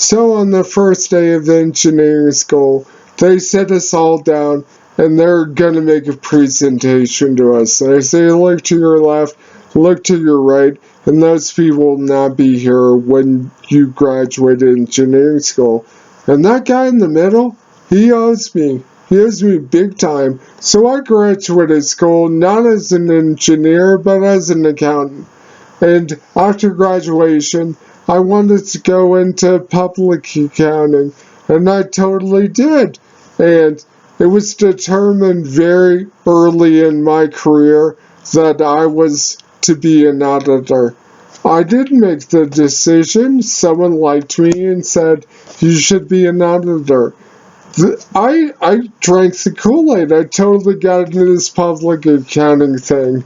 So on the first day of engineering school, they sit us all down and they're going to make a presentation to us. They say, look to your left, look to your right, and those people will not be here when you graduate engineering school. And that guy in the middle, he owes me. He owes me big time. So I graduated school not as an engineer, but as an accountant. And after graduation, I wanted to go into public accounting, and I totally did. And it was determined very early in my career that I was to be an auditor. I didn't make the decision. Someone liked me and said, you should be an auditor. I drank the Kool-Aid. I totally got into this public accounting thing.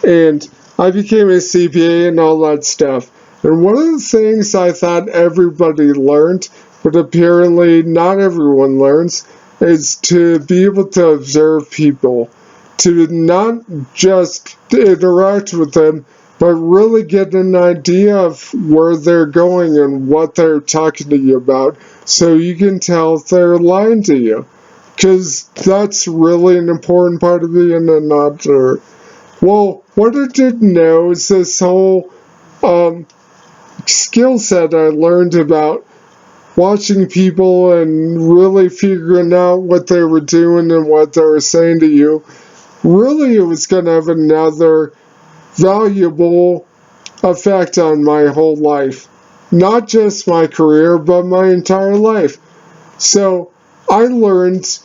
And I became a CPA and all that stuff. And one of the things I thought everybody learned, but apparently not everyone learns, is to be able to observe people, to not just interact with them, but really get an idea of where they're going and what they're talking to you about, so you can tell if they're lying to you. Because that's really an important part of being an auditor. Well, what I didn't know is this whole skill set I learned about watching people and really figuring out what they were doing and what they were saying to you. Really, it was going to have another valuable effect on my whole life. Not just my career, but my entire life. So I learned,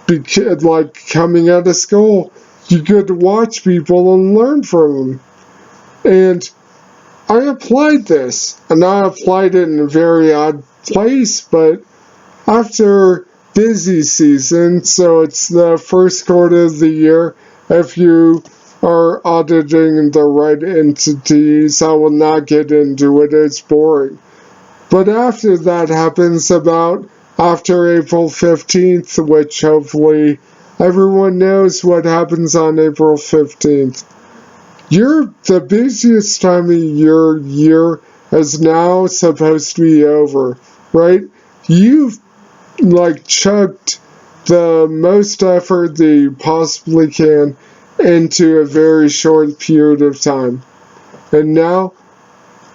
like coming out of school, you could watch people and learn from them. And I applied this, and I applied it in a very odd place, but after busy season, so it's the first quarter of the year, if you are auditing the right entities, I will not get into it, it's boring. But after that happens, about after April 15th, which hopefully everyone knows what happens on April 15th. The busiest time of your year is now supposed to be over, right? You've chucked the most effort that you possibly can into a very short period of time. And now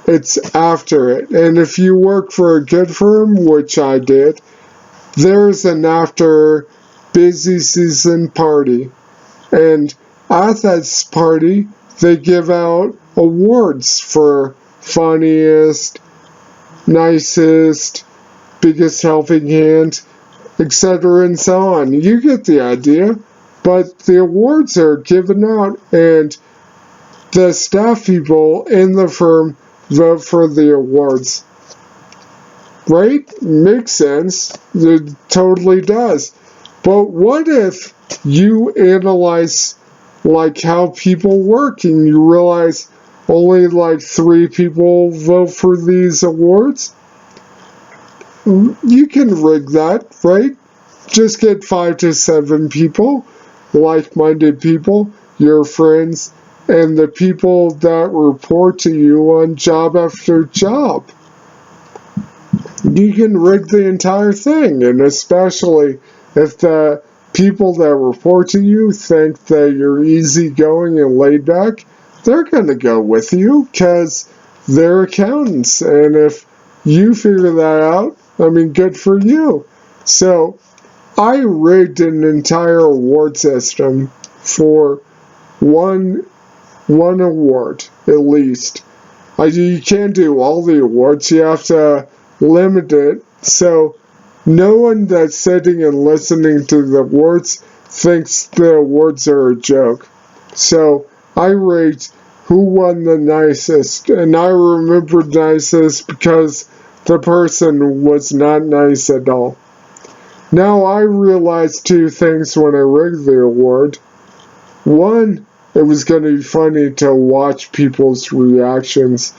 it's after it. And if you work for a good firm, which I did, there's an after busy season party. And at that party, they give out awards for funniest, nicest, biggest helping hand, etc. and so on. You get the idea. But the awards are given out, and the staff people in the firm vote for the awards. Right? Makes sense. It totally does. But what if you analyze how people work and you realize only 3 people vote for these awards? You can rig that, right? Just get 5 to 7 people, like-minded people, your friends, and the people that report to you on job after job. You can rig the entire thing, and especially if the people that report to you think that you're easygoing and laid back, they're going to go with you because they're accountants. And if you figure that out, good for you. So I rigged an entire award system for one award, at least. You can't do all the awards. You have to limit it. So no one that's sitting and listening to the awards thinks the awards are a joke. So I rigged who won the nicest. And I remember nicest because the person was not nice at all. Now I realized 2 things when I rigged the award. One, it was going to be funny to watch people's reactions.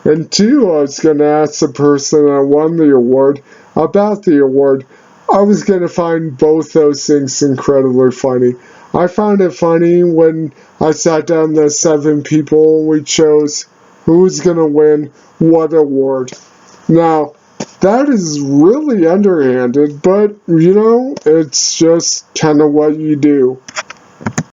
And 2, I was going to ask the person that won the award about the award. I was going to find both those things incredibly funny. I found it funny when I sat down the 7 people and we chose who was going to win what award. Now, That is really underhanded, but, you know, it's just kind of what you do.